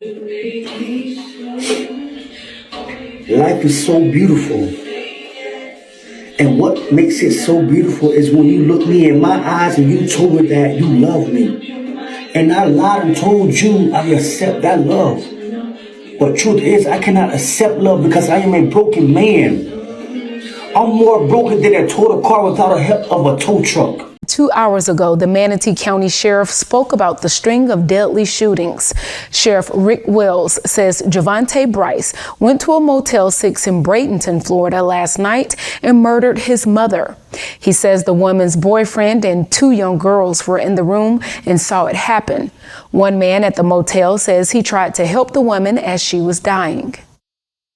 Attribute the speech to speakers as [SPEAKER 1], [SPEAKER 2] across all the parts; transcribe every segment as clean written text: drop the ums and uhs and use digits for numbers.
[SPEAKER 1] Life is so beautiful. And what makes it so beautiful is when you look me in my eyes and you told me that you love me. And I lied and told you I accept that love. But truth is, I cannot accept love because I am a broken man. I'm more broken than a total car without the help of a tow truck.
[SPEAKER 2] 2 hours ago, the Manatee County Sheriff spoke about the string of deadly shootings. Sheriff Rick Wells says Javontee Brice went to a Motel 6 in Bradenton, Florida last night and murdered his mother. He says the woman's boyfriend and 2 young girls were in the room and saw it happen. One man at the motel says he tried to help the woman as she was dying.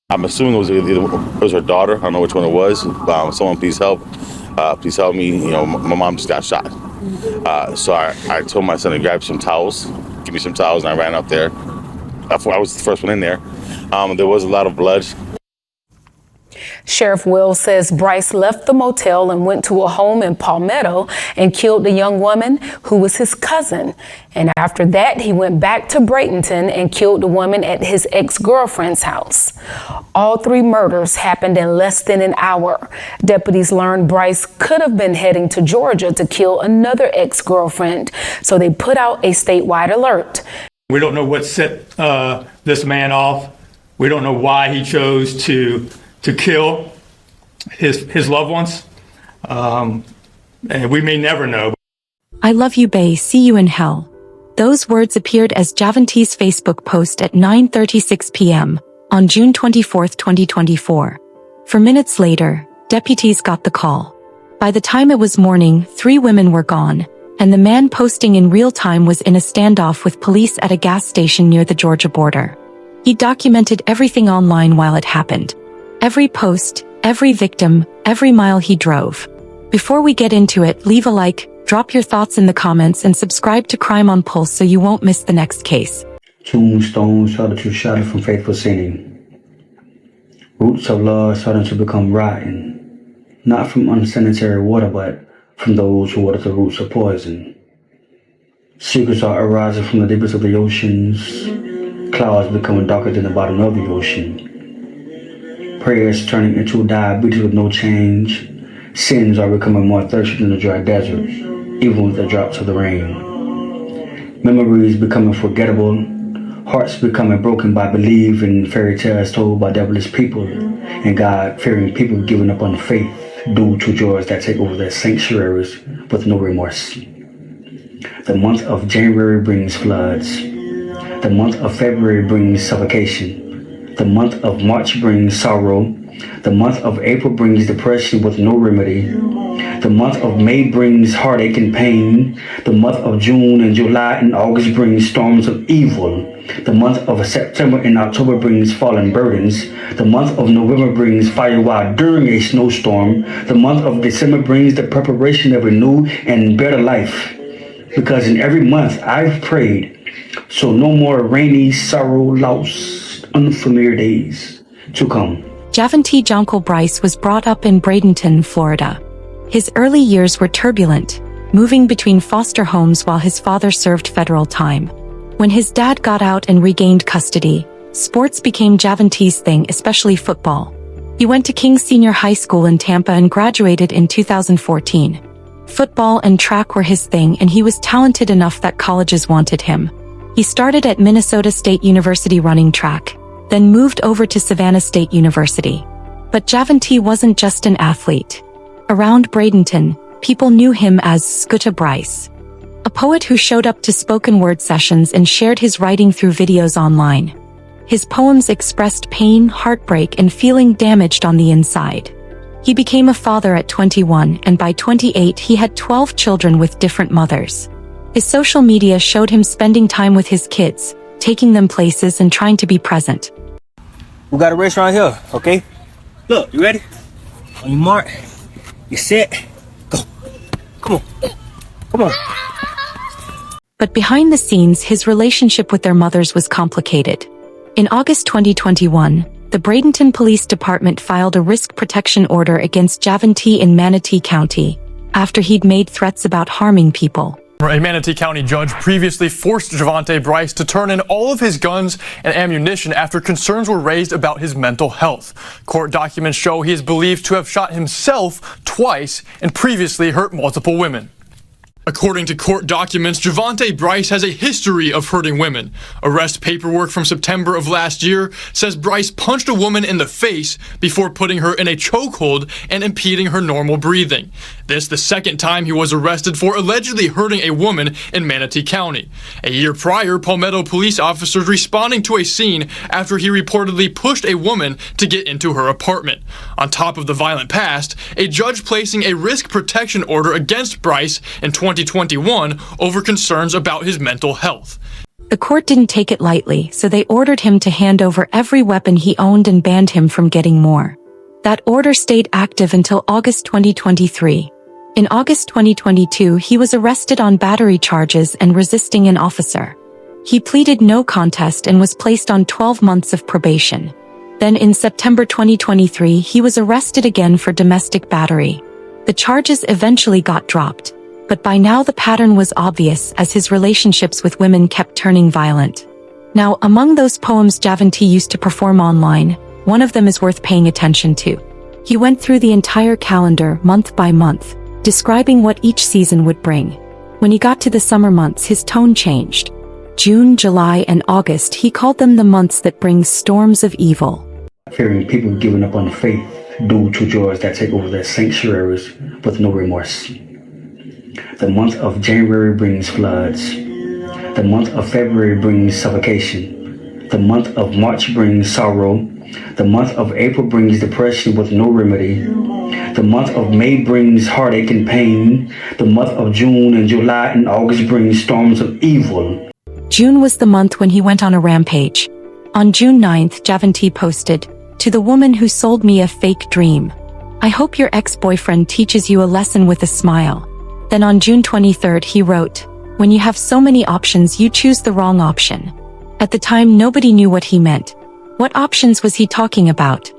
[SPEAKER 3] I'm assuming it was her daughter. I don't know which one it was. Someone please help. Please help me. You know, my mom just got shot. So I told my son to grab some towels, give me some towels, and I ran up there. I was the first one in there. There was a lot of blood.
[SPEAKER 2] Sheriff Wells says Brice left the motel and went to a home in Palmetto and killed the young woman who was his cousin. And after that, he went back to Bradenton and killed the woman at his ex-girlfriend's house. All 3 murders happened in less than an hour. Deputies learned Brice could have been heading to Georgia to kill another ex-girlfriend, so they put out a statewide alert.
[SPEAKER 4] We don't know what set this man off. We don't know why he chose to kill his loved ones, and we may never know.
[SPEAKER 5] I love you, bae. See you in hell. Those words appeared as Javontee's Facebook post at 9:36 p.m. on June 24, 2024. For minutes later, deputies got the call. By the time it was morning, 3 women were gone, and the man posting in real time was in a standoff with police at a gas station near the Georgia border. He documented everything online while it happened. Every post, every victim, every mile he drove. Before we get into it, leave a like, drop your thoughts in the comments, and subscribe to Crime on Pulse so you won't miss the next case.
[SPEAKER 1] Tombstones started to shatter from faithful sinning. Roots of love starting to become rotten. Not from unsanitary water, but from those who water the roots of poison. Secrets are arising from the deepest of the oceans. Clouds becoming darker than the bottom of the ocean. Prayers turning into diabetes with no change. Sins are becoming more thirsty than the dry desert, even with the drops of the rain. Memories becoming forgettable. Hearts becoming broken by believing fairy tales told by devilish people, and God-fearing people giving up on faith due to joys that take over their sanctuaries with no remorse. The month of January brings floods. The month of February brings suffocation. The month of March brings sorrow. The month of April brings depression with no remedy. The month of May brings heartache and pain. The month of June and July and August brings storms of evil. The month of September and October brings fallen burdens. The month of November brings fire while during a snowstorm. The month of December brings the preparation of a new and better life. Because in every month I've prayed, so no more rainy, sorrow, loss, unfamiliar days to come.
[SPEAKER 5] Javontee Brice was brought up in Bradenton, Florida. His early years were turbulent, moving between foster homes while his father served federal time. When his dad got out and regained custody, sports became Javontee's thing, especially football. He went to King Senior High School in Tampa and graduated in 2014. Football and track were his thing, and he was talented enough that colleges wanted him. He started at Minnesota State University running track, then moved over to Savannah State University. But Javontee wasn't just an athlete. Around Bradenton, people knew him as Scooter Brice, a poet who showed up to spoken word sessions and shared his writing through videos online. His poems expressed pain, heartbreak, and feeling damaged on the inside. He became a father at 21, and by 28 he had 12 children with different mothers. His social media showed him spending time with his kids, taking them places and trying to be present.
[SPEAKER 6] We got a race right here, okay? Look, you ready? On your mark, you set, go. Come on. Come on.
[SPEAKER 5] But behind the scenes, his relationship with their mothers was complicated. In August 2021, the Bradenton Police Department filed a risk protection order against Javontee in Manatee County after he'd made threats about harming people.
[SPEAKER 7] A Manatee County judge previously forced Javontee Brice to turn in all of his guns and ammunition after concerns were raised about his mental health. Court documents show he is believed to have shot himself twice and previously hurt multiple women. According to court documents, Javontee Brice has a history of hurting women. Arrest paperwork from September of last year says Brice punched a woman in the face before putting her in a chokehold and impeding her normal breathing. This the second time he was arrested for allegedly hurting a woman in Manatee County. A year prior, Palmetto police officers responding to a scene after he reportedly pushed a woman to get into her apartment. On top of the violent past, a judge placing a risk protection order against Brice in 2021 over concerns about his mental health.
[SPEAKER 5] The court didn't take it lightly, so they ordered him to hand over every weapon he owned and banned him from getting more. That order stayed active until August 2023. In August 2022, he was arrested on battery charges and resisting an officer. He pleaded no contest and was placed on 12 months of probation. Then in September 2023, he was arrested again for domestic battery. The charges eventually got dropped, but by now the pattern was obvious as his relationships with women kept turning violent. Now, among those poems Javontee used to perform online, one of them is worth paying attention to. He went through the entire calendar month by month, describing what each season would bring. When he got to the summer months, his tone changed. June, July, and August, he called them the months that bring storms of evil.
[SPEAKER 1] Fearing people giving up on the faith due to joys that take over their sanctuaries with no remorse. The month of January brings floods. The month of February brings suffocation. The month of March brings sorrow. The month of April brings depression with no remedy. The month of May brings heartache and pain. The month of June and July and August brings storms of evil.
[SPEAKER 5] June was the month when he went on a rampage. On June 9th, Javontee posted, "To the woman who sold me a fake dream. I hope your ex-boyfriend teaches you a lesson with a smile." Then on June 23rd, he wrote, "When you have so many options, you choose the wrong option." At the time, nobody knew what he meant. What options was he talking about?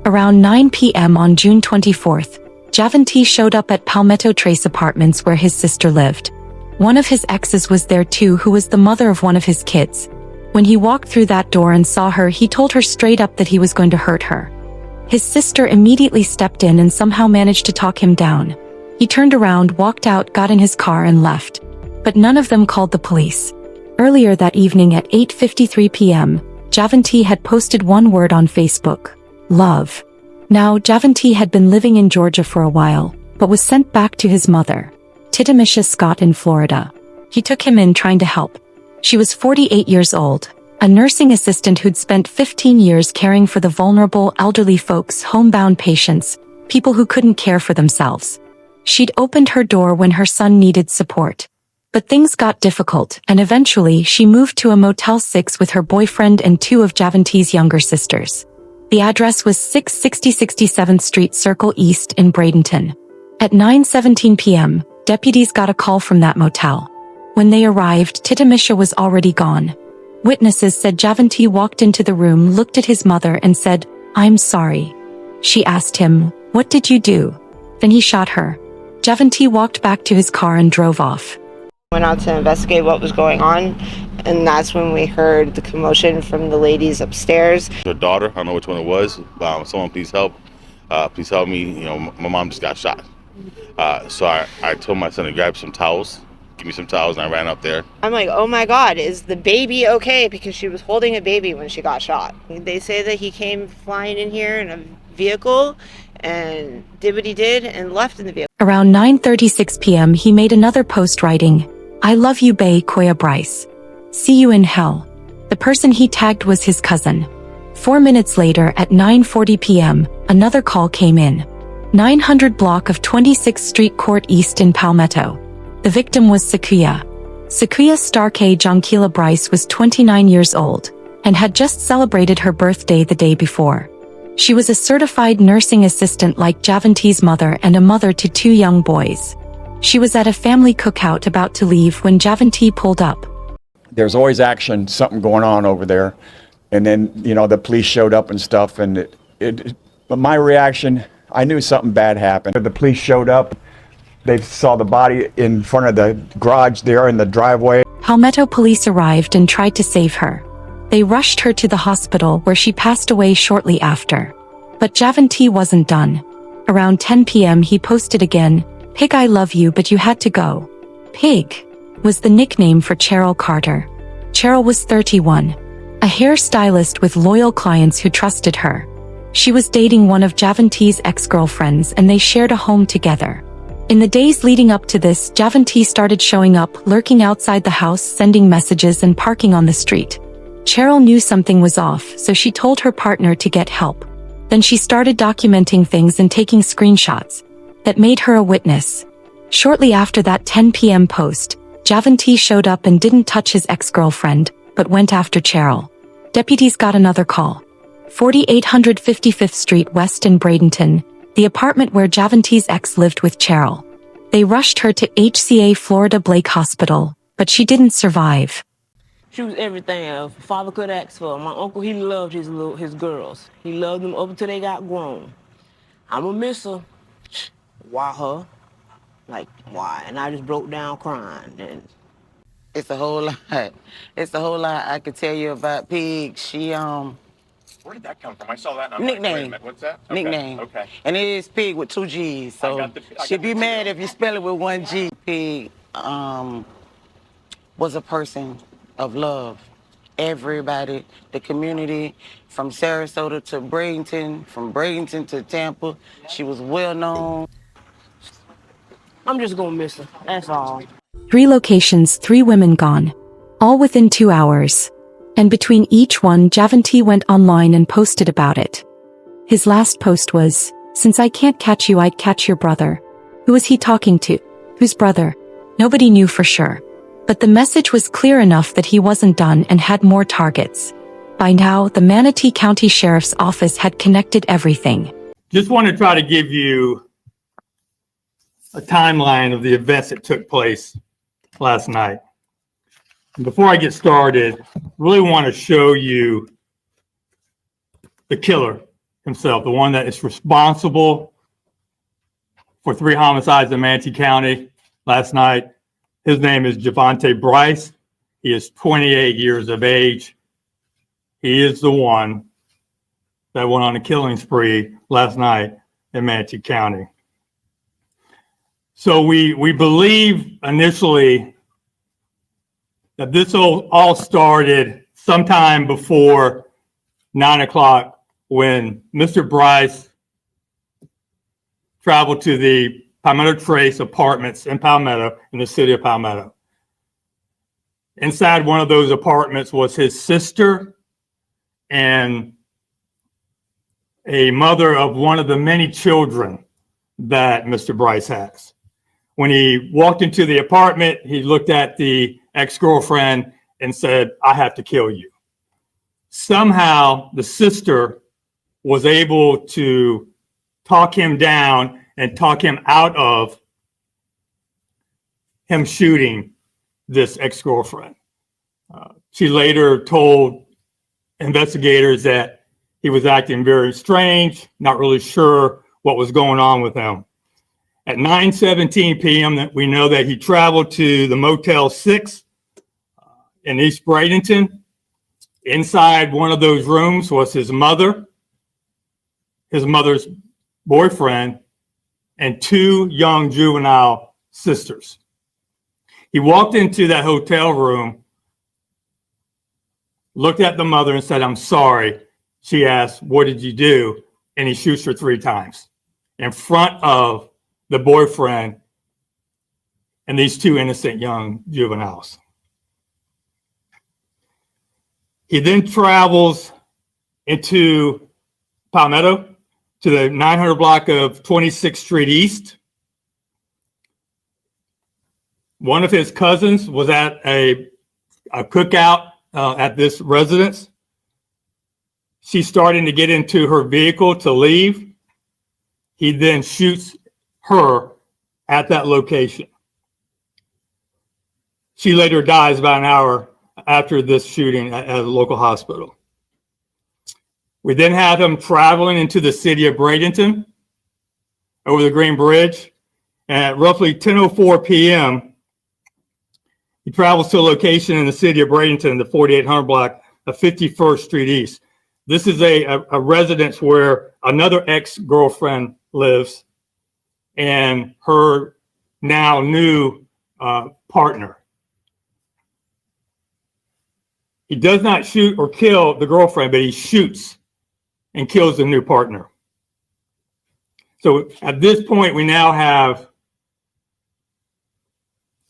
[SPEAKER 5] Around 9 p.m. on June 24th, Javontee showed up at Palmetto Trace Apartments where his sister lived. One of his exes was there too, who was the mother of one of his kids. When he walked through that door and saw her, he told her straight up that he was going to hurt her. His sister immediately stepped in and somehow managed to talk him down. He turned around, walked out, got in his car and left. But none of them called the police. Earlier that evening at 8:53 p.m., Javontee had posted one word on Facebook: love. Now, Javontee had been living in Georgia for a while, but was sent back to his mother, Tidamisha Scott, in Florida. He took him in trying to help. She was 48 years old, a nursing assistant who'd spent 15 years caring for the vulnerable elderly folks, homebound patients, people who couldn't care for themselves. She'd opened her door when her son needed support. But things got difficult, and eventually she moved to a Motel 6 with her boyfriend and two of Javontee's younger sisters. The address was 660 67th Street Circle East in Bradenton. At 9:17 p.m., deputies got a call from that motel. When they arrived, Tidamisha was already gone. Witnesses said Javontee walked into the room, looked at his mother, and said, "I'm sorry." She asked him, "What did you do?" Then he shot her. Javontee walked back to his car and drove off.
[SPEAKER 8] Went out to investigate what was going on, and that's when we heard the commotion from the ladies upstairs.
[SPEAKER 3] Her daughter, I don't know which one it was. Someone please help. Please help me. My mom just got shot. So I told my son to grab some towels. Give me some towels, and I ran up there.
[SPEAKER 8] I'm like, oh my God, is the baby okay? Because she was holding a baby when she got shot. They say that he came flying in here in a vehicle and did what he did and left in the vehicle.
[SPEAKER 5] Around 9:36 p.m., he made another post writing, "I love you, Bae Koya Brice. See you in hell." The person he tagged was his cousin. 4 minutes later, at 9:40 p.m., another call came in. 900 block of 26th Street Court East in Palmetto. The victim was Sequia. Sequia Starkay Jonkila Brice was 29 years old and had just celebrated her birthday the day before. She was a certified nursing assistant like Javontee's mother and a mother to two young boys. She was at a family cookout about to leave when Javontee pulled up.
[SPEAKER 9] There's always action, something going on over there. And then, the police showed up and stuff, and but my reaction, I knew something bad happened. The police showed up, They saw the body in front of the garage there in the driveway.
[SPEAKER 5] Palmetto police arrived and tried to save her. They rushed her to the hospital where she passed away shortly after. But Javontee wasn't done. Around 10 p.m. he posted again, "Pig, I love you, but you had to go." Pig was the nickname for Cheryl Carter. Cheryl was 31, a hairstylist with loyal clients who trusted her. She was dating one of Javontee's ex-girlfriends and they shared a home together. In the days leading up to this, Javontee started showing up, lurking outside the house, sending messages and parking on the street. Cheryl knew something was off, so she told her partner to get help. Then she started documenting things and taking screenshots. That made her a witness. Shortly after that 10 p.m. post, Javontee showed up and didn't touch his ex-girlfriend, but went after Cheryl. Deputies got another call. 4855th Street West in Bradenton, the apartment where Javontee's ex lived with Cheryl. They rushed her to HCA Florida Blake Hospital, but she didn't survive.
[SPEAKER 10] She was everything a father could ask for. My uncle, he loved his girls. He loved them up until they got grown. I'ma miss her. Why her? Like, why? And I just broke down crying. And
[SPEAKER 11] it's a whole lot. It's a whole lot I could tell you about Pig. She,
[SPEAKER 12] Where did that come from? I saw that and I'm
[SPEAKER 11] nickname.
[SPEAKER 12] like, wait a minute, what's that? Okay.
[SPEAKER 11] Nickname.
[SPEAKER 12] Okay.
[SPEAKER 11] And it is Pig with 2 G's. So she'd be mad if you spell it with 1 G. Pig was a person of love. Everybody, the community, from Sarasota to Bradenton, from Bradenton to Tampa, she was well known.
[SPEAKER 10] I'm just gonna miss her, that's all.
[SPEAKER 5] 3 locations, 3 women gone. All within 2 hours. And between each one, Javontee went online and posted about it. His last post was, "Since I can't catch you, I'd catch your brother." Who was he talking to? Whose brother? Nobody knew for sure. But the message was clear enough that he wasn't done and had more targets. By now, the Manatee County Sheriff's Office had connected everything.
[SPEAKER 4] Just want to try to give you a timeline of the events that took place last night. And before I get started, really want to show you the killer himself, the one that is responsible for 3 homicides in Manatee County last night. His name is Javontee Brice. He is 28 years of age. He is the one that went on a killing spree last night in Manatee County. So we believe initially that this all started sometime before 9 o'clock when Mr. Brice traveled to the Palmetto Trace Apartments in Palmetto, in the city of Palmetto. Inside one of those apartments was his sister and a mother of one of the many children that Mr. Brice has. When he walked into the apartment, he looked at the ex-girlfriend and said, "I have to kill you." Somehow the sister was able to talk him down and talk him out of him shooting this ex-girlfriend. She later told investigators that he was acting very strange, not really sure what was going on with him. At 9:17 p.m., we know that he traveled to the Motel 6 in East Bradenton. Inside one of those rooms was his mother, his mother's boyfriend, and 2 young juvenile sisters. He walked into that hotel room, looked at the mother and said, "I'm sorry." She asked, "What did you do?" And he shoots her 3 times in front of the boyfriend and these 2 innocent young juveniles. He then travels into Palmetto to the 900 block of 26th Street East. One of his cousins was at a cookout at this residence. She's starting to get into her vehicle to leave. He then shoots her at that location. She later dies about an hour after this shooting at a local hospital. We then have him traveling into the city of Bradenton over the Green Bridge. And at roughly 10:04 p.m., he travels to a location in the city of Bradenton, the 4800 block of 51st Street East. This is a residence where another ex-girlfriend lives and her now new partner. He does not shoot or kill the girlfriend, but he shoots and kills the new partner. So at this point, we now have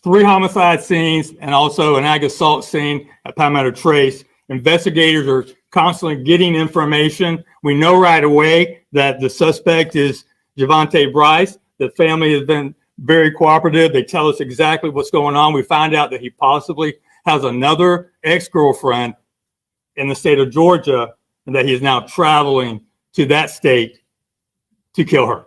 [SPEAKER 4] 3 homicide scenes and also an ag assault scene at Palmetto Trace. Investigators are constantly getting information. We know right away that the suspect is Javontee Brice. The family has been very cooperative. They tell us exactly what's going on. We find out that he possibly has another ex-girlfriend in the state of Georgia and that he is now traveling to that state to kill her.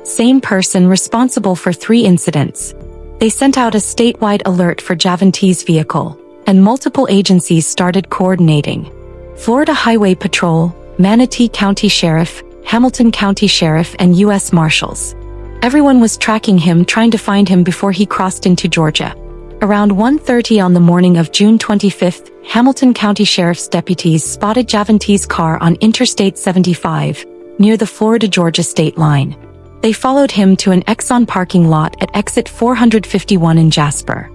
[SPEAKER 5] Same person responsible for 3 incidents. They sent out a statewide alert for Javontee's vehicle, and multiple agencies started coordinating. Florida Highway Patrol, Manatee County Sheriff, Hamilton County Sheriff, and U.S. Marshals. Everyone was tracking him, trying to find him before he crossed into Georgia. Around 1:30 on the morning of June 25th, Hamilton County Sheriff's deputies spotted Javontee's car on Interstate 75, near the Florida-Georgia state line. They followed him to an Exxon parking lot at exit 451 in Jasper.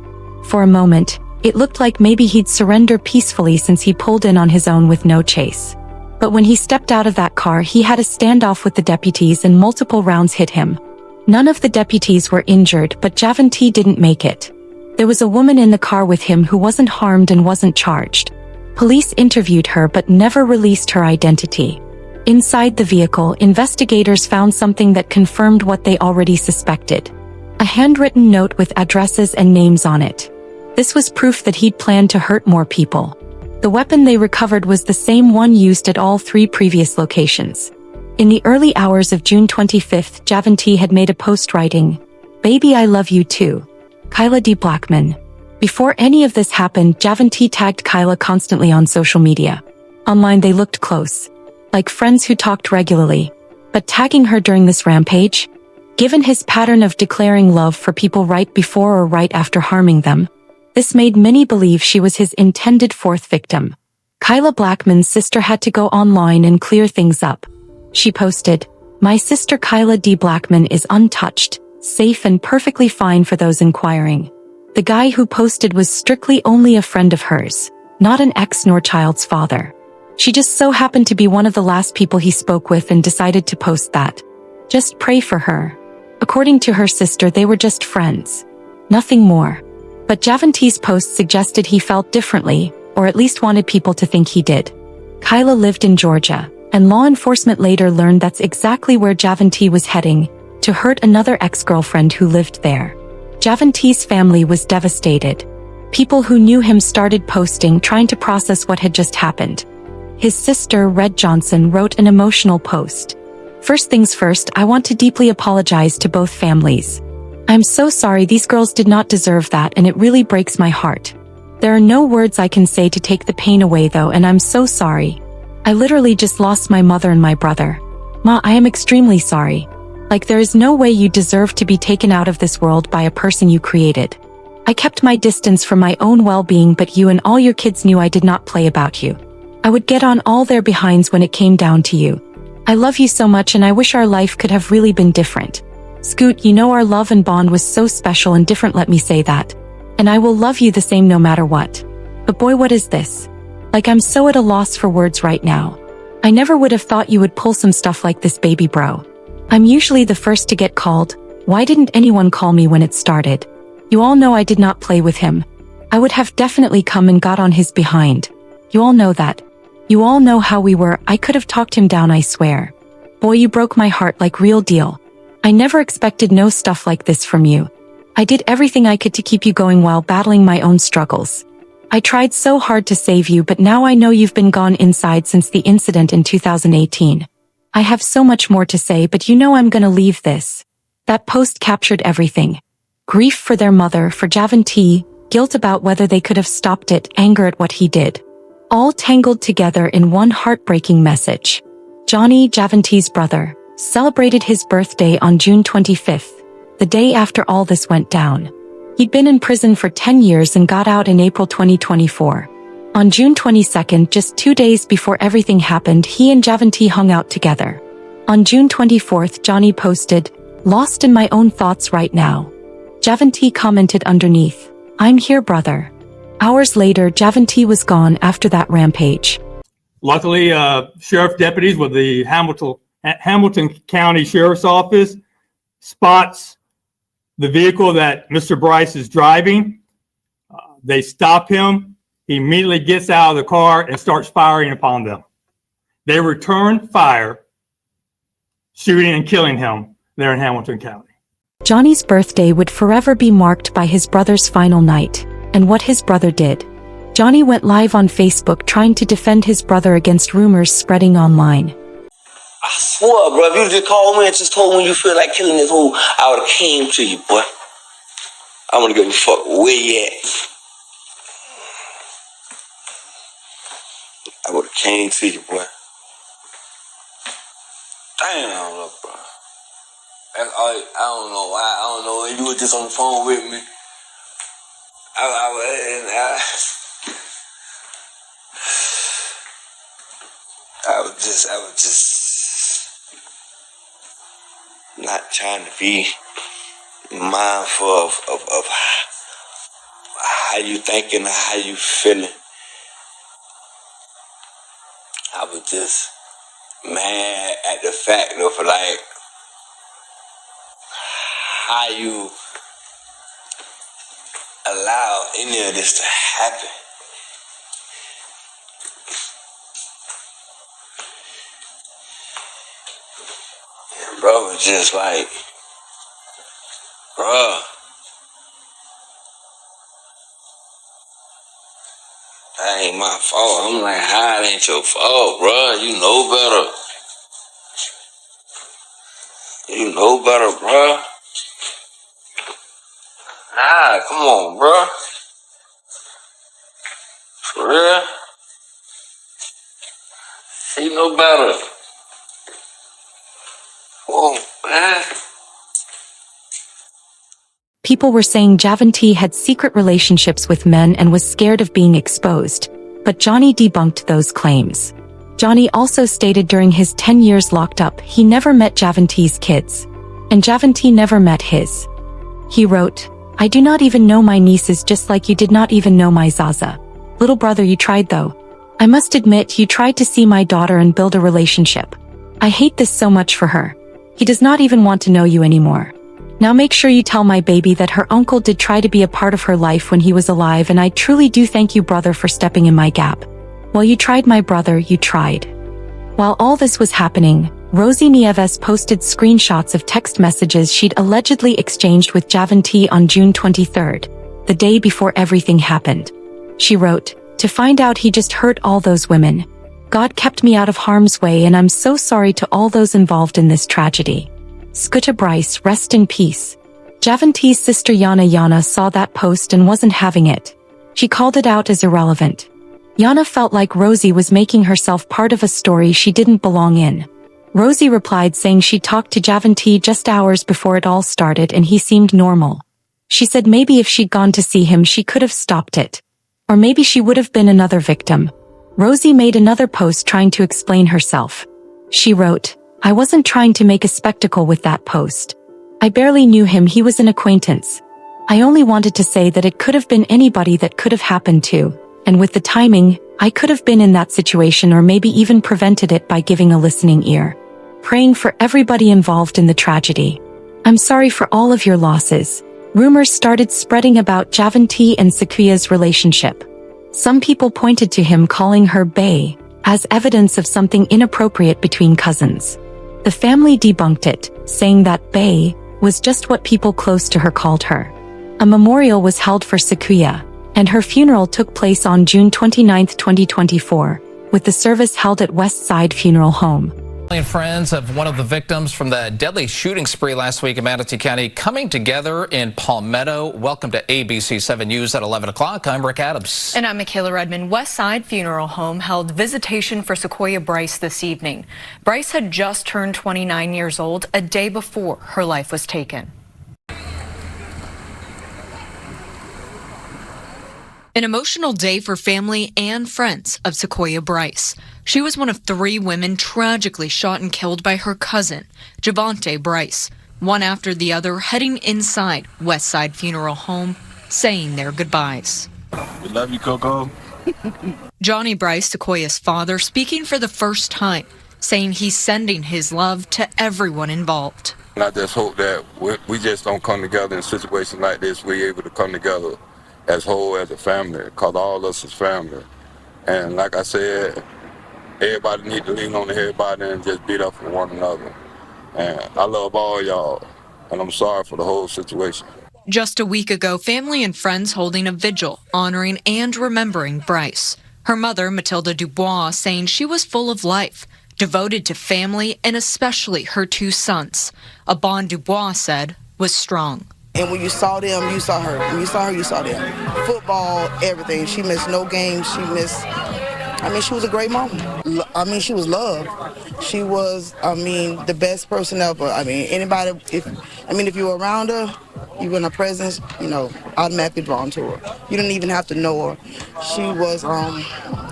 [SPEAKER 5] For a moment, it looked like maybe he'd surrender peacefully since he pulled in on his own with no chase. But when he stepped out of that car, he had a standoff with the deputies and multiple rounds hit him. None of the deputies were injured, but Javontee didn't make it. There was a woman in the car with him who wasn't harmed and wasn't charged. Police interviewed her but never released her identity. Inside the vehicle, investigators found something that confirmed what they already suspected. A handwritten note with addresses and names on it. This was proof that he'd planned to hurt more people. The weapon they recovered was the same one used at all 3 previous locations. In the early hours of June 25th, Javontee had made a post writing, "Baby, I love you too. Kyla D. Blackman." Before any of this happened, Javontee tagged Kyla constantly on social media. Online they looked close, like friends who talked regularly. But tagging her during this rampage? Given his pattern of declaring love for people right before or right after harming them, this made many believe she was his intended 4th victim. Kyla Blackman's sister had to go online and clear things up. She posted, "My sister Kyla D. Blackman is untouched, safe and perfectly fine for those inquiring." The guy who posted was strictly only a friend of hers, not an ex nor child's father. She just so happened to be one of the last people he spoke with and decided to post that. Just pray for her. According to her sister, they were just friends. Nothing more. But Javontee's post suggested he felt differently, or at least wanted people to think he did. Kyla lived in Georgia, and law enforcement later learned that's exactly where Javontee was heading, to hurt another ex-girlfriend who lived there. Javontee's family was devastated. People who knew him started posting, trying to process what had just happened. His sister, Red Johnson, wrote an emotional post. "First things first, I want to deeply apologize to both families. I'm so sorry, these girls did not deserve that, and it really breaks my heart. There are no words I can say to take the pain away though, and I'm so sorry. I literally just lost my mother and my brother. Ma, I am extremely sorry. Like, there is no way you deserve to be taken out of this world by a person you created. I kept my distance for my own well-being, but you and all your kids knew I did not play about you. I would get on all their behinds when it came down to you. I love you so much, and I wish our life could have really been different. Scoot, you know our love and bond was so special and different, let me say that. And I will love you the same no matter what. But boy, what is this? Like, I'm so at a loss for words right now. I never would have thought you would pull some stuff like this, baby bro. I'm usually the first to get called. Why didn't anyone call me when it started? You all know I did not play with him. I would have definitely come and got on his behind. You all know that. You all know how we were. I could have talked him down, I swear. Boy, you broke my heart, like real deal. I never expected no stuff like this from you. I did everything I could to keep you going while battling my own struggles. I tried so hard to save you, but now I know you've been gone inside since the incident in 2018. I have so much more to say, but you know I'm gonna leave this." That post captured everything. Grief for their mother, for Javontee, guilt about whether they could have stopped it, anger at what he did. All tangled together in one heartbreaking message. Johnny, Javontee's brother, celebrated his birthday on June 25th. the day after all this went down. He'd been in prison for 10 years and got out in April 2024. On June 22nd, just 2 days before everything happened, he and Javontee hung out together. On June 24th, Johnny posted, "Lost in my own thoughts right now." Javontee commented underneath, "I'm here, brother." Hours later, Javontee was gone after that rampage.
[SPEAKER 4] Luckily, sheriff deputies with the Hamilton County Sheriff's Office spots the vehicle that Mr. Brice is driving. They stop him. He immediately gets out of the car and starts firing upon them. They return fire, shooting and killing him there in Hamilton County.
[SPEAKER 5] Johnny's birthday would forever be marked by his brother's final night, and what his brother did. Johnny went live on Facebook trying to defend his brother against rumors spreading online.
[SPEAKER 13] I swear, bro, if you just called me and just told me you feel like killing this whole, I would have came to you, boy. I want to give a fuck where you at. I would have came to you, boy. Damn, look, bro. That's all, I don't know why. I don't know. You were just on the phone with me. I was just not trying to be mindful of how you thinking, how you feeling. I was just mad at the fact of like how you allow any of this to happen. And bro was just like, bro, that ain't my fault. I'm like, how it ain't your fault, bro? You know better. You know better, bro. Nah, come on, bro. For real? You know better. Whoa, man.
[SPEAKER 5] People were saying Javontee had secret relationships with men and was scared of being exposed, but Johnny debunked those claims. Johnny also stated during his 10 years locked up he never met Javontee's kids, and Javontee never met his. He wrote, "I do not even know my nieces just like you did not even know my Zaza. Little brother, you tried though. I must admit you tried to see my daughter and build a relationship. I hate this so much for her. He does not even want to know you anymore. Now make sure you tell my baby that her uncle did try to be a part of her life when he was alive, and I truly do thank you, brother, for stepping in my gap. Well, you tried, my brother, you tried." While all this was happening, Rosie Nieves posted screenshots of text messages she'd allegedly exchanged with Javontee on June 23rd, the day before everything happened. She wrote, "To find out he just hurt all those women. God kept me out of harm's way, and I'm so sorry to all those involved in this tragedy. Skuta Brice, rest in peace." Javontee's sister Yana saw that post and wasn't having it. She called it out as irrelevant. Yana felt like Rosie was making herself part of a story she didn't belong in. Rosie replied saying she talked to Javontee just hours before it all started and he seemed normal. She said maybe if she'd gone to see him she could have stopped it. Or maybe she would have been another victim. Rosie made another post trying to explain herself. She wrote, "I wasn't trying to make a spectacle with that post. I barely knew him, he was an acquaintance. I only wanted to say that it could have been anybody that could have happened to, and with the timing, I could have been in that situation or maybe even prevented it by giving a listening ear. Praying for everybody involved in the tragedy. I'm sorry for all of your losses." Rumors started spreading about Javontee and Sequoia's relationship. Some people pointed to him calling her bae, as evidence of something inappropriate between cousins. The family debunked it, saying that bae was just what people close to her called her. A memorial was held for Sequoia, and her funeral took place on June 29, 2024, with the service held at West Side Funeral Home.
[SPEAKER 14] And friends of one of the victims from the deadly shooting spree last week in Manatee County coming together in Palmetto. Welcome to ABC 7 News at 11 o'clock. I'm Rick Adams.
[SPEAKER 15] And I'm Michaela Redmond. West Side Funeral Home held visitation for Sequoia Brice this evening. Brice had just turned 29 years old a day before her life was taken. An emotional day for family and friends of Sequoia Brice. She was one of 3 women tragically shot and killed by her cousin, Javontee Brice, one after the other heading inside Westside Funeral Home, saying their goodbyes.
[SPEAKER 16] We love you, Coco.
[SPEAKER 15] Johnny Brice, Sequoia's father, speaking for the first time, saying he's sending his love to everyone involved.
[SPEAKER 16] And I just hope that we just don't come together in situations like this. We're able to come together as whole, as a family, because all of us is family. And like I said, everybody need to lean on everybody and just beat up for one another. And I love all y'all, and I'm sorry for the whole situation.
[SPEAKER 15] Just a week ago, family and friends holding a vigil, honoring and remembering Brice. Her mother, Matilda Dubois, saying she was full of life, devoted to family and especially her 2 sons. A bond, Dubois said, was strong.
[SPEAKER 17] And when you saw them, you saw her. When you saw her, you saw them. Football, everything. She missed no games. She was a great mom. She was loved. She was, the best person ever. Anybody, if you were around her, you were in her presence, automatically drawn to her. You didn't even have to know her. She was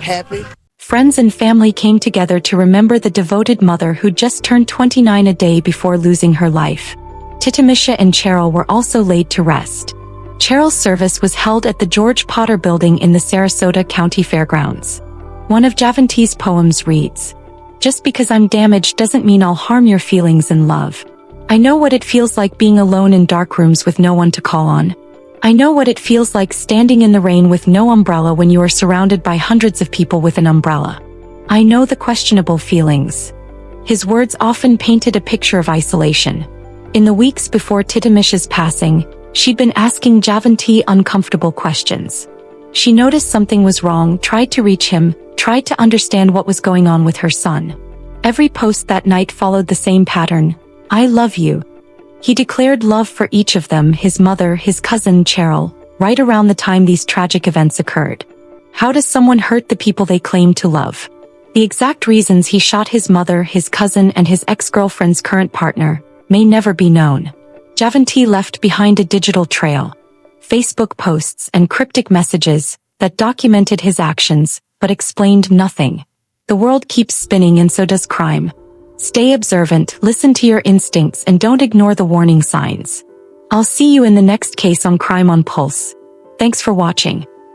[SPEAKER 17] happy.
[SPEAKER 5] Friends and family came together to remember the devoted mother who just turned 29 a day before losing her life. Titamisha and Cheryl were also laid to rest. Cheryl's service was held at the George Potter Building in the Sarasota County Fairgrounds. One of Javontee's poems reads, "Just because I'm damaged doesn't mean I'll harm your feelings and love. I know what it feels like being alone in dark rooms with no one to call on. I know what it feels like standing in the rain with no umbrella when you are surrounded by hundreds of people with an umbrella. I know the questionable feelings." His words often painted a picture of isolation. In the weeks before Titamisha's passing, she'd been asking Javontee uncomfortable questions. She noticed something was wrong, tried to reach him, tried to understand what was going on with her son. Every post that night followed the same pattern. "I love you." He declared love for each of them, his mother, his cousin Cheryl, right around the time these tragic events occurred. How does someone hurt the people they claim to love? The exact reasons he shot his mother, his cousin, and his ex-girlfriend's current partner may never be known. Javontee left behind a digital trail, Facebook posts and cryptic messages that documented his actions but explained nothing. The world keeps spinning and so does crime. Stay observant, listen to your instincts, and don't ignore the warning signs. I'll see you in the next case on Crime on Pulse. Thanks for watching.